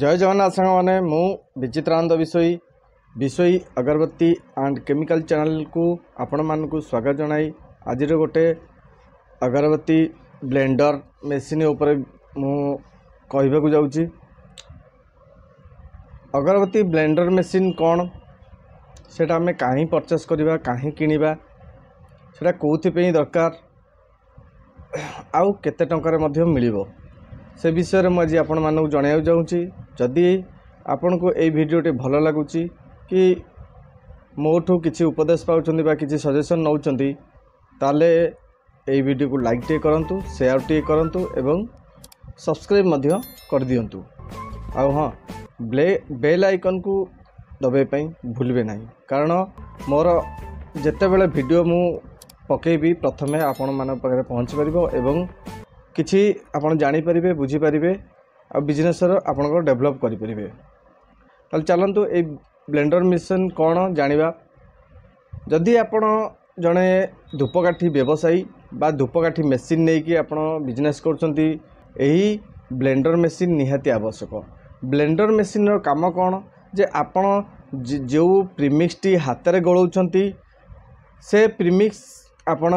जय जगन्नाथ सांग मैंने मु विचित्रानंद विषयी अगरबत्ती एंड केमिकल चैनल को आपण मानक स्वागत जनाई। आज गोटे अगरबत्ती ब्लेंडर मेसीन उपर मु कहवाक जाऊँगी। अगरबत्ती ब्लेंडर मेसीन कौन सेटा आम कहीं परचेस करवा कहीं किणवा सेटा कौन दरकार आउ केते टंकार मध्य मिलिबो से विषय में मुझे आपण मानक जणाइक चाहूँगी। जदि आपण को यही भिडियोटी भल लगुच कि मोठू किसी उपदेश पाउछन्ति बा किसी सजेशन नौचन्ति ताले यही वीडियो को लाइक टे करंतु, शेयर टे करंतु एवं सब्सक्राइब मध्य कर दियंतु। आउ हाँ बेल आइकन को दबाई पई भूलबे नहीं, कारण मोर जेतेबेले वीडियो मु पकेबी प्रथमे आपण मान पाखे पहुँच पारिबो एवं किछि आपण जानि परिबे बुझी परिबे आ बिजनेस आपण डेभलप करि परिबे। ताल चलंतु ए ब्लेंडर मेसिन कौन जानिबा। जदि आपण जणे धूपकाठी व्यवसायी बा धूपकाठी मेसिन नहीं कि आपण बिजनेस करछंती एही ब्लेंडर मेसिन निहाती आवश्यक। ब्लेंडर मेसिन रो काम कौन जे आपण जो प्रीमिक्स टी हाथ रे गळौछंती से प्रीमिक्स आपण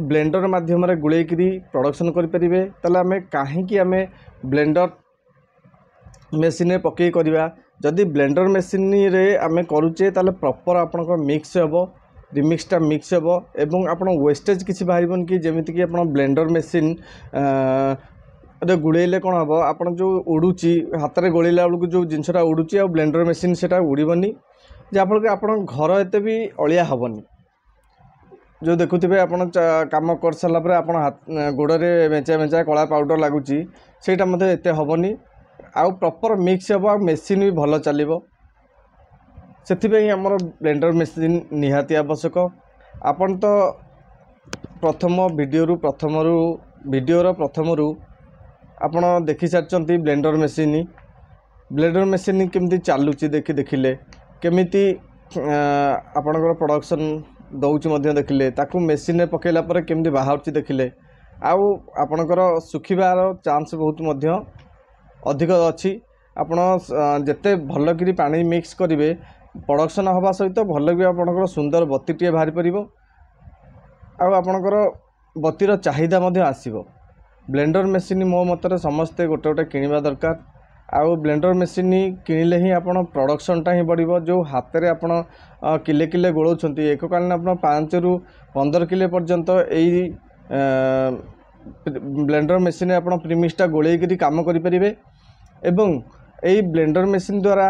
ब्लेंडर माध्यम गुड़ेकरी प्रोडक्शन करें। ताले आमे कहीं आमे ब्लेंडर मेसिन पकई करवा। जदि ब्लेंडर मेसिन रे आमे करुचे ताले प्रॉपर आपन मिक्स हेबो, रिमिक्सटा मिक्स हेबो एवं आपन वेस्टेज किसी बाहरबन कि जेमिति कि आपन ब्लेंडर मेसिन रे गुड़ेले कौन हम आपन जो उड़ूची हाथ में गोलेला बेलू जो जिनसा उड़ूची आ ब्लेंडर मेसिन से उड़बनी जहाँफल कि आपन घर एत भी अलिया हेनी। जो देखुवे आप कम कर सारापर आप गोड़े मेचा मेचा कला पाउडर लगुच सेटा एत हेनी आउ प्रॉपर मिक्स हे आ मेसिन भी भल चलो। से आमर ब्लेंडर मेसिन निहाती आवश्यक। आपन तो प्रथम वीडियोर प्रथम आपन देखि सारी ब्लेंडर मेसिन केमती चलुची देखिले केमिति आपणकर प्रोडक्शन दौच देखिले ताकू मेसिन रे पकेला पर केमती बाहर देखिले आउ आपणकर सुखिबार चांस बहुत अधिक अच्छी। आपण जेते भल कि पानी मिक्स करेंगे प्रोडक्शन हवा सहित भल भी आपणकर सुंदर बत्ती टे बाहरी पारिबो आउ आपणकर बत्तीर चाहिदा आसीबो। ब्लेंडर मेसिन मो मतरे समस्ते गोटे गोटे किनिबा दरकार। आउ ब्लेंडर मेसिन किणिले ही आपन प्रोडक्शनटा ही बढ़िबो। जो हाथ में आपन किले किले गोलौछंती एक कालीन आपन 5 ରୁ 15 किले पर्यंत यही ब्लेंडर मेसिन आपन प्रीमिक्सटा गोलेकरी काम करि परिबे एवं यही ब्लेंडर मेसिन द्वारा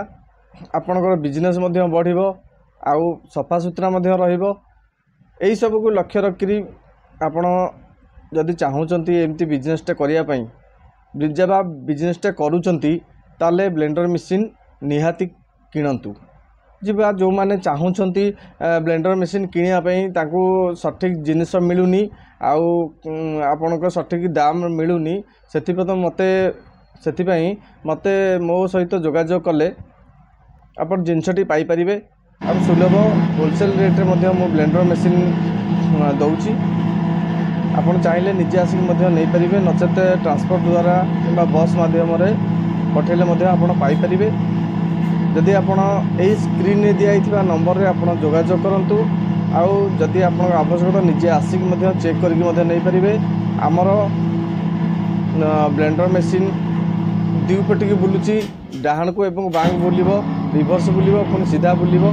आपनकर बिजनेस मध्य बढ़िबो आउ सफा सुतरा मध्य रहिबो। एही सब को लक्ष्य रखिरी आपन जदि चाहूचंती एमती बिजनेसटा करिया पई जब बिजनेसटा करूचंती ताले ब्लेंडर मेसिन निहाती किणतु। जीवा जो माने चाहूचंती ब्लेंडर मेसिन किनिया पई ताकू सठिक जिनिस मिलुनी आउ आपनकर सठिक दाम मिलुनी सेथिपई मते मो सहित जोगाजोग कले आपन जिनसटी पाई परिबे। अब सुलभ होलसेल रेट रे मध्य मो ब्लेंडर मेसिन दउची। आपन चाहिले निजे आसिक मध्य नहीं परिबे नचेत ट्रांसपोर्ट द्वारा किंबा बस माध्यम पठेले मध्य आपन पाई परिबे। जदि आपन एही स्क्रीन रे दिया नंबर रे आपन जोगाजोग करंतु आउ जदि आपन आवश्यकता निजे आसिक मध्य चेक करके मध्य नहीं परिबे। आमर ब्लेंडर मेसिन दुई पटी की बुलुची डाहाण को एवं बांग बुलिबो रिवर्स बुलिबो पुणी सीधा बुलिबो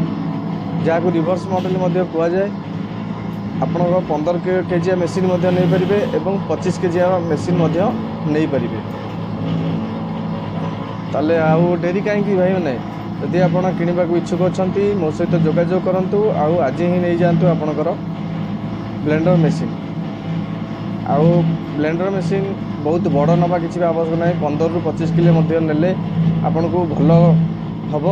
जहाँ रिवर्स मॉडल मध्य कुआ जाए। आपन 15 केजी मेसिन मध्य नहीं पारिबे एवं 25 केजी मेसिन मध्य नहीं पारिबे। ताले आउ डेरी कहीं भाई मैंने यदि आप किणवा इच्छुक अच्छा मो सहित जोगाजोग करूँ आउ आज ही नहीं जातु आपणकर ब्लेंडर मेसिन। आउ ब्लेंडर मेसिन बहुत बड़ नवा किसी आवश्यक ना 15 ରୁ 25 किलो ने आपन को भल हम।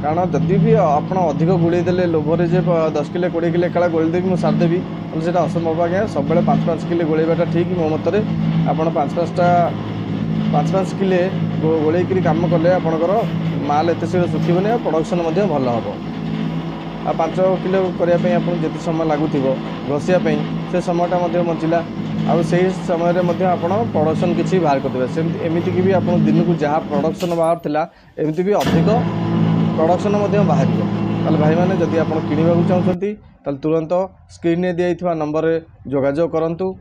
कारण जदि भी आप अधिक गोल देले लोभरे जे 10 किलो 20 किलो काला गोलदेवी मुझे सारदेवी से असंभव आज्ञा। सब 5-5 किलो गोलेबाटा ठीक मो मतरे आपड़ 5-5 किले गोलेकरी काम कले आपणकर माल एत शीघ्र सुखीबनी और प्रोडक्शन भल हम। आ 5 किलो करने जिते समय लगुव घषिया से समयटा बचिला आउ से समय आपण प्रोडक्शन किसी बाहर करदे एमती कि भी आप दिन को जहाँ प्रोडक्शन बाहर थिला एमती भी अधिक प्रोडक्शन बाहर ताल भाई मैंने जदि आप किणवा चाहते ताल तुरंत स्क्रीन में दिया नंबर जोगाजोग करंतु।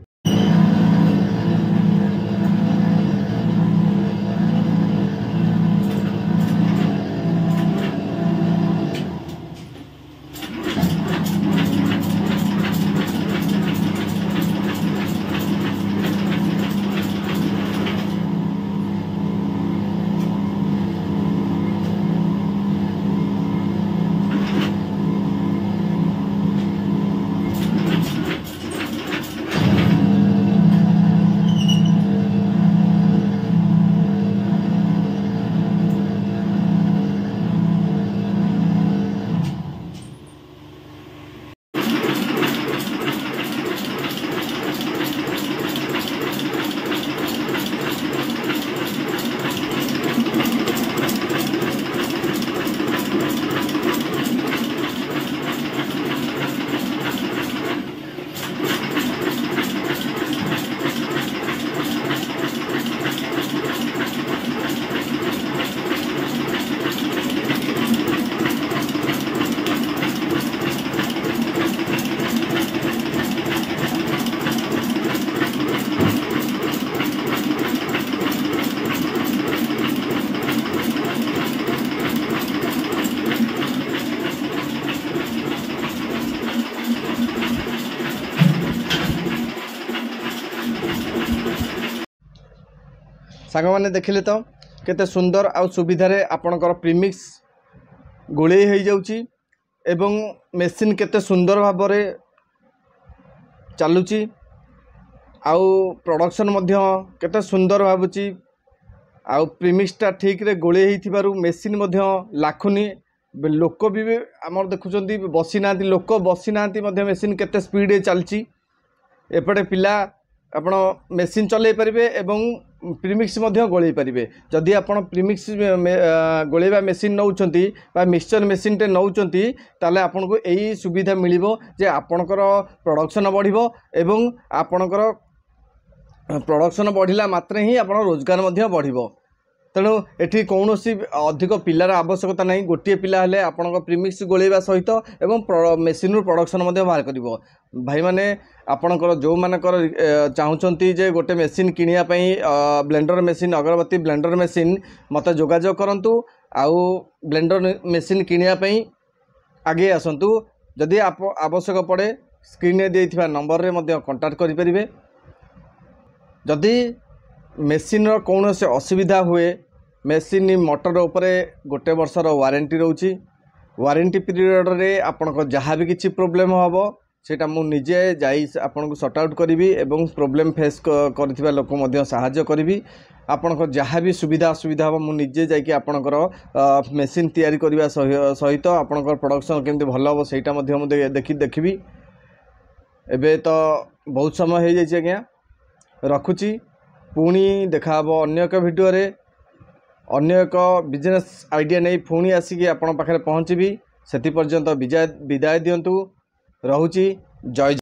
सांग मैंने देखिले तो केते सुंदर आउ सुविधार आपणकर प्रीमिक्स गोले हो जाउची एवं मेसीन केते सुंदर भाव में चलुची आउ प्रोडक्शन मध्य केते सुंदर भावुची आउ प्रीमिक्सटा ठीक रे गोले ही मेसीन मध्य लाखुनी लोक भी आमर देखुंत बसी ना लोक बसी ना मेसीन केते स्पीड चलची एपटे पिला आपण मेसीन चलै पारे एवं प्रीमिक्स गोले पारे जदि आप प्रीमिक्स गोलेवा मेसीन नौचंती बा मिक्सचर मेसीन टे नौचंती ताले आपन को यही सुविधा मिलिबो जे आपणकर प्रोडक्शन बढ़िबो एवं आपणकर प्रोडक्शन बढ़िला मात्रे ही आपण रोजगार मध्य बढ़िबो। तेणु एठी कौन अधिक पिलार आवश्यकता नहीं गोटे पिला हेले आपणकर प्रीमिक्स गोलेवा सहित एवं मेसीन रू प्रोडक्शन मध्य बाहर करिवो। भाई माने आपणकर जो मानकर चाहूँगी जे गोटे मेसीन किनिया पई ब्लेंडर मेसीन अगरबत्ती ब्लेंडर मेसीन मत जोगाजोग करंतु आउ ब्लेंडर मेसीन किनिया पई आगे आसंतु जदि आप आवश्यक पड़े स्क्रीन में देइथिबा नंबर रे मध्य कांटेक्ट करि परिबे। जदि मेसीन रो कौन से असुविधा हुए मेसीन मोटर उपरे गोटे वर्षर वारंटी रोची वारंटी पीरियड रे आपनको जहाँ भी किसी प्रोब्लेम हम सेटा मु निजे जाई आपनको सॉर्ट आउट करी एवं प्रोब्लेम फेस करथिबा लोक मध्य सहाय्य करी आपनको जहाँ भी सुविधा असुविधा हम मु निजे जाइए आपणकर मेसीन तैयारी करने सहित आपणकर प्रोडक्शन केमती भल हम सेटा मध्य देखी एबे तो बहुत समय हो जाइए आज्ञा रखुची पुणी देखा अन्य एक वीडियो रे अन्य एक बिजनेस आइडिया नहीं पुणी आसिकी आपण पाखरे पहुँचबी। सेति पर्यंत विदाय दियंतु रहुची। जय।